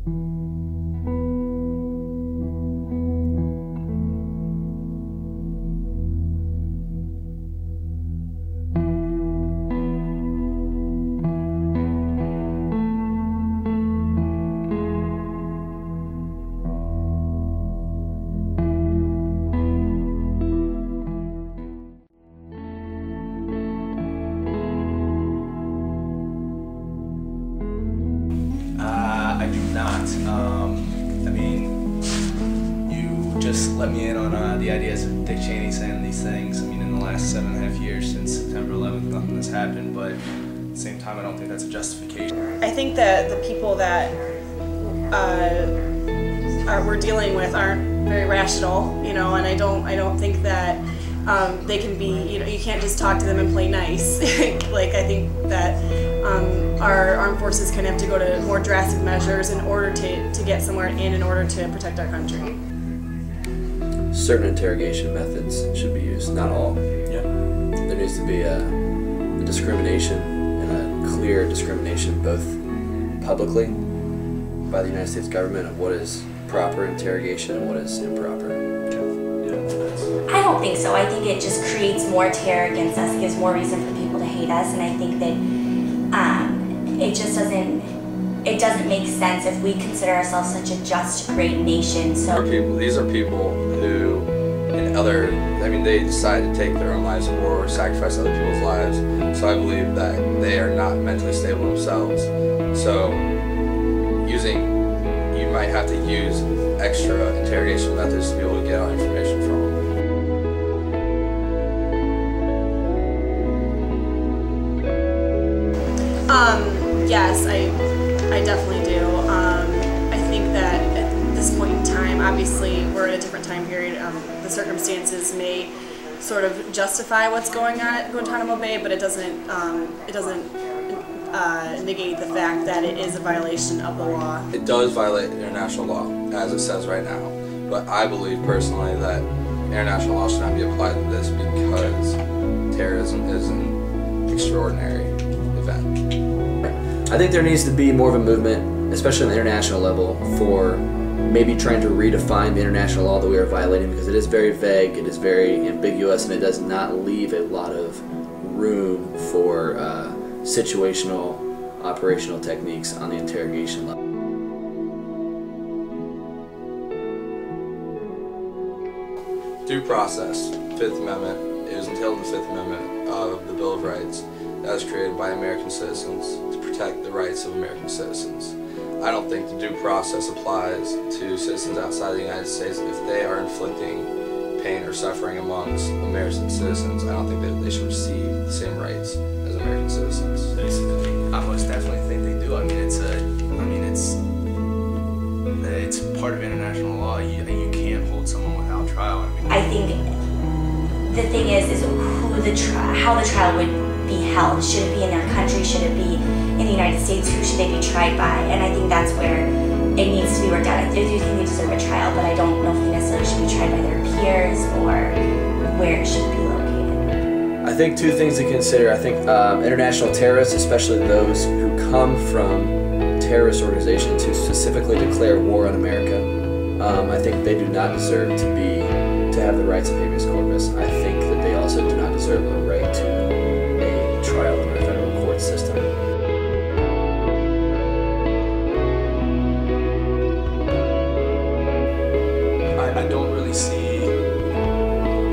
I do not. I mean, you just let me in on the ideas of Dick Cheney saying these things. I mean, in the last 7.5 years since September 11th, nothing has happened, but at the same time, I don't think that's a justification. I think that the people that we're dealing with aren't very rational, you know, and I don't think that they can be, you know, you can't just talk to them and play nice. Like, I think that our armed forces kind of have to go to more drastic measures in order to get somewhere in order to protect our country. Certain interrogation methods should be used, not all. Yeah. There needs to be a discrimination and a clear discrimination both publicly by the United States government of what is proper interrogation and what is improper. I don't think so. I think it just creates more terror against us, gives more reason for people to hate us, and I think that it just doesn't make sense if we consider ourselves such a just, great nation. So these are people who, they decide to take their own lives or sacrifice other people's lives. So I believe that they are not mentally stable themselves. So you might have to use extra interrogation methods to be able to get out information from them. Yes, I definitely do. I think that at this point in time, obviously we're in a different time period. The circumstances may sort of justify what's going on at Guantanamo Bay, but it doesn't negate the fact that it is a violation of the law. It does violate international law, as it says right now. But I believe personally that international law should not be applied to this because terrorism is an extraordinary event. I think there needs to be more of a movement, especially on the international level, for maybe trying to redefine the international law that we are violating, because it is very vague, it is very ambiguous, and it does not leave a lot of room for situational, operational techniques on the interrogation level. Due process, Fifth Amendment, it was entailed in the Fifth Amendment of the Bill of Rights that was created by American citizens to protect the rights of American citizens. I don't think the due process applies to citizens outside the United States if they are inflicting pain or suffering amongst American citizens. I don't think that they should receive the same rights as American citizens. Basically, I most definitely think they do. I mean, it's part of international law. You can't hold someone without trial. I think the thing is how the trial would be held. Should it be in their country? Should it be in the United States? Who should they be tried by? And I think that's where it needs to be worked out. I do think they deserve a trial, but I don't know if they necessarily should be tried by their peers or where it should be located. I think two things to consider. I think international terrorists, especially those who come from terrorist organizations who specifically declare war on America, I think they do not deserve to have the rights of habeas corpus. I think that they also do not deserve a right to a trial in our federal court system. I don't really see a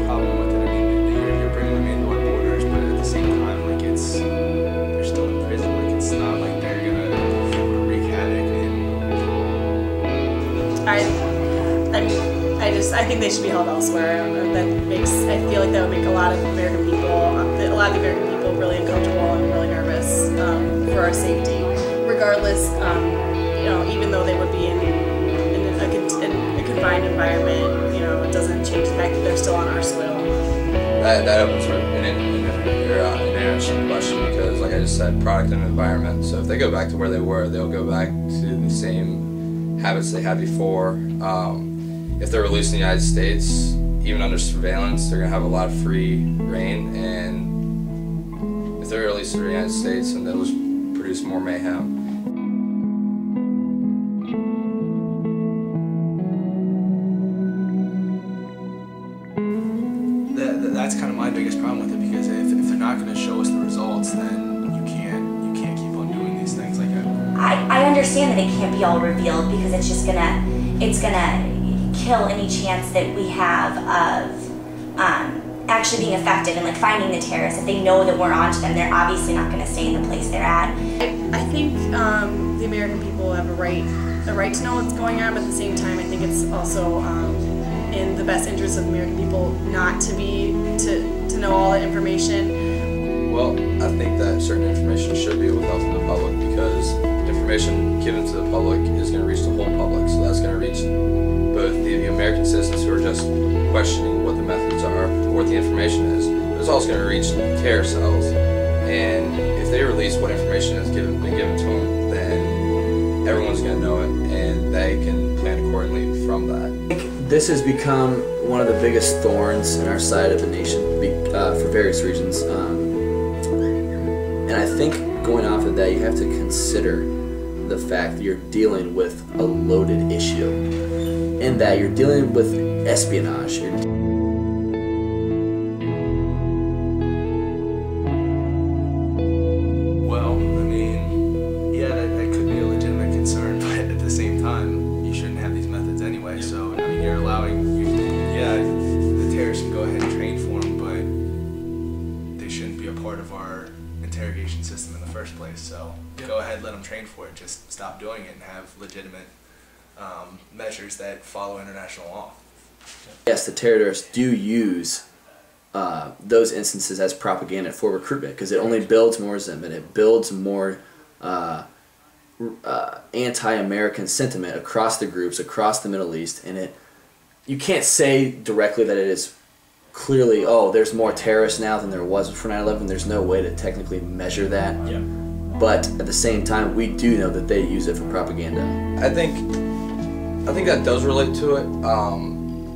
problem with it. I mean, you're bringing them into our borders, but at the same time, like, they're still in prison. Like, it's not like they're gonna wreak havoc. I think they should be held elsewhere. I feel like that would make a lot of the American people really uncomfortable and really nervous for our safety. Regardless, even though they would be in a confined environment, it doesn't change the fact that they're still on our soil. That opens an interesting question because, like I just said, product and environment. So if they go back to where they were, they'll go back to the same habits they had before. If they're released in the United States, even under surveillance, they're going to have a lot of free reign, and if they're released in the United States, then they'll just produce more mayhem. that's kind of my biggest problem with it, because if they're not going to show us the results, then you can't keep on doing these things like that. I understand that it can't be all revealed because it's gonna kill any chance that we have of actually being effective and like finding the terrorists. If they know that we're onto them, they're obviously not going to stay in the place they're at. I think the American people have a right to know what's going on, but at the same time, I think it's also in the best interest of American people not to know all that information. Well, I think that certain information should be withheld from the public, because information given to the public is going to reach the whole public. So that's going to reach both the American citizens who are just questioning what the methods are, what the information is, but it's also going to reach terror cells. And if they release what information has been given to them, then everyone's going to know it, and they can plan accordingly from that. I think this has become one of the biggest thorns in our side of the nation for various reasons. And I think going off of that, you have to consider the fact that you're dealing with a loaded issue, in that you're dealing with espionage. Well, I mean, yeah, that could be a legitimate concern, but at the same time, you shouldn't have these methods anyway. So, I mean, you're allowing, the terrorists can go ahead and train for them, but they shouldn't be a part of our interrogation system in the first place. So, go ahead, let them train for it. Just stop doing it and have legitimate measures that follow international law. Yes, the terrorists do use those instances as propaganda for recruitment, because it only builds more resentment. It builds more anti-American sentiment across the groups, across the Middle East, and you can't say directly that it is clearly, oh, there's more terrorists now than there was for 9/11. There's no way to technically measure that. Yeah. But at the same time, we do know that they use it for propaganda. I think that does relate to it,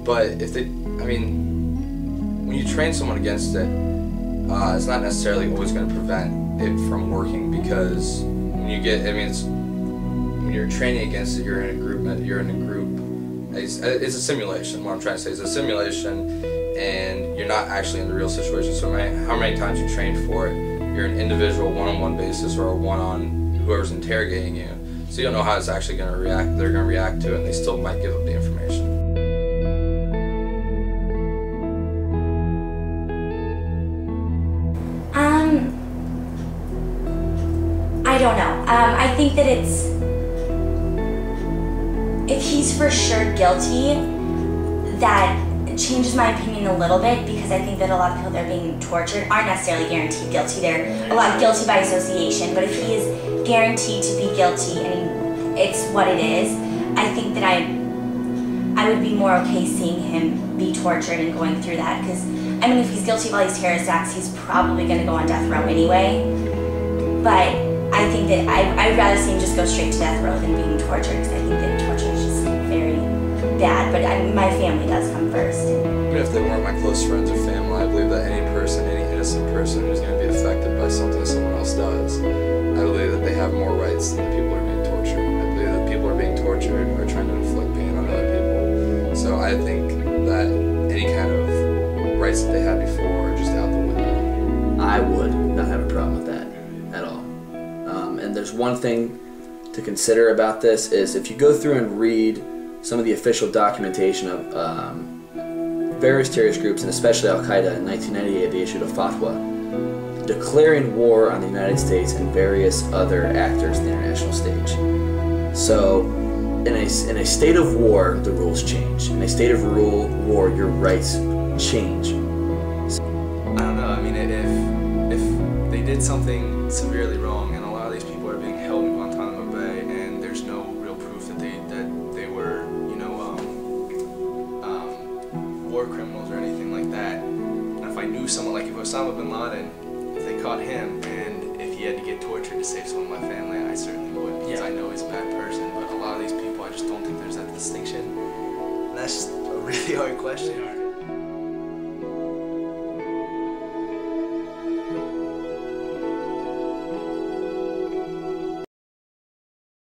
but when you train someone against it, it's not necessarily always going to prevent it from working, because when you're training against it, you're in a group. It's a simulation. What I'm trying to say is a simulation, and you're not actually in the real situation. So how many times you train for it, you're an individual one-on-one basis, or a one-on whoever's interrogating you. So you don't know how it's actually going to react. They're going to react to it, and they still might give up the information. I don't know. I think that if he's for sure guilty, that changes my opinion a little bit, because I think that a lot of people that are being tortured aren't necessarily guaranteed guilty. They're a lot guilty by association, but if he is guaranteed to be guilty and it's what it is, I think that I would be more okay seeing him be tortured and going through that, because I mean, if he's guilty of all these terrorist acts, he's probably going to go on death row anyway. But I think that I'd rather see him just go straight to death row than being tortured, because I think that torture is just very bad. But my family does come first. Even if they weren't my close friends or family, I believe that any innocent person who's going to be affected by something someone else does, I believe that they have more rights than the people who are being tortured. I believe that people who are being tortured are trying to inflict pain on other people. So I think that any kind of rights that they had before are just out the window. I would not have a problem with that at all. And there's one thing to consider about this, is if you go through and read some of the official documentation of various terrorist groups, and especially Al-Qaeda, in 1998 they issued a fatwa declaring war on the United States and various other actors in the international stage. So in a state of war, the rules change. In a state of war, your rights change. I don't know. I mean, if they did something severely wrong, and a lot of these people are being held in Guantanamo Bay, and there's no real proof that they were, war criminals or anything like that. And if I knew someone, like if Osama bin Laden, if they caught him, and if he had to get tortured to save some of my family, I certainly would, because I know he's a bad person. But a lot of these people, I just don't think there's that distinction. And that's just a really hard question.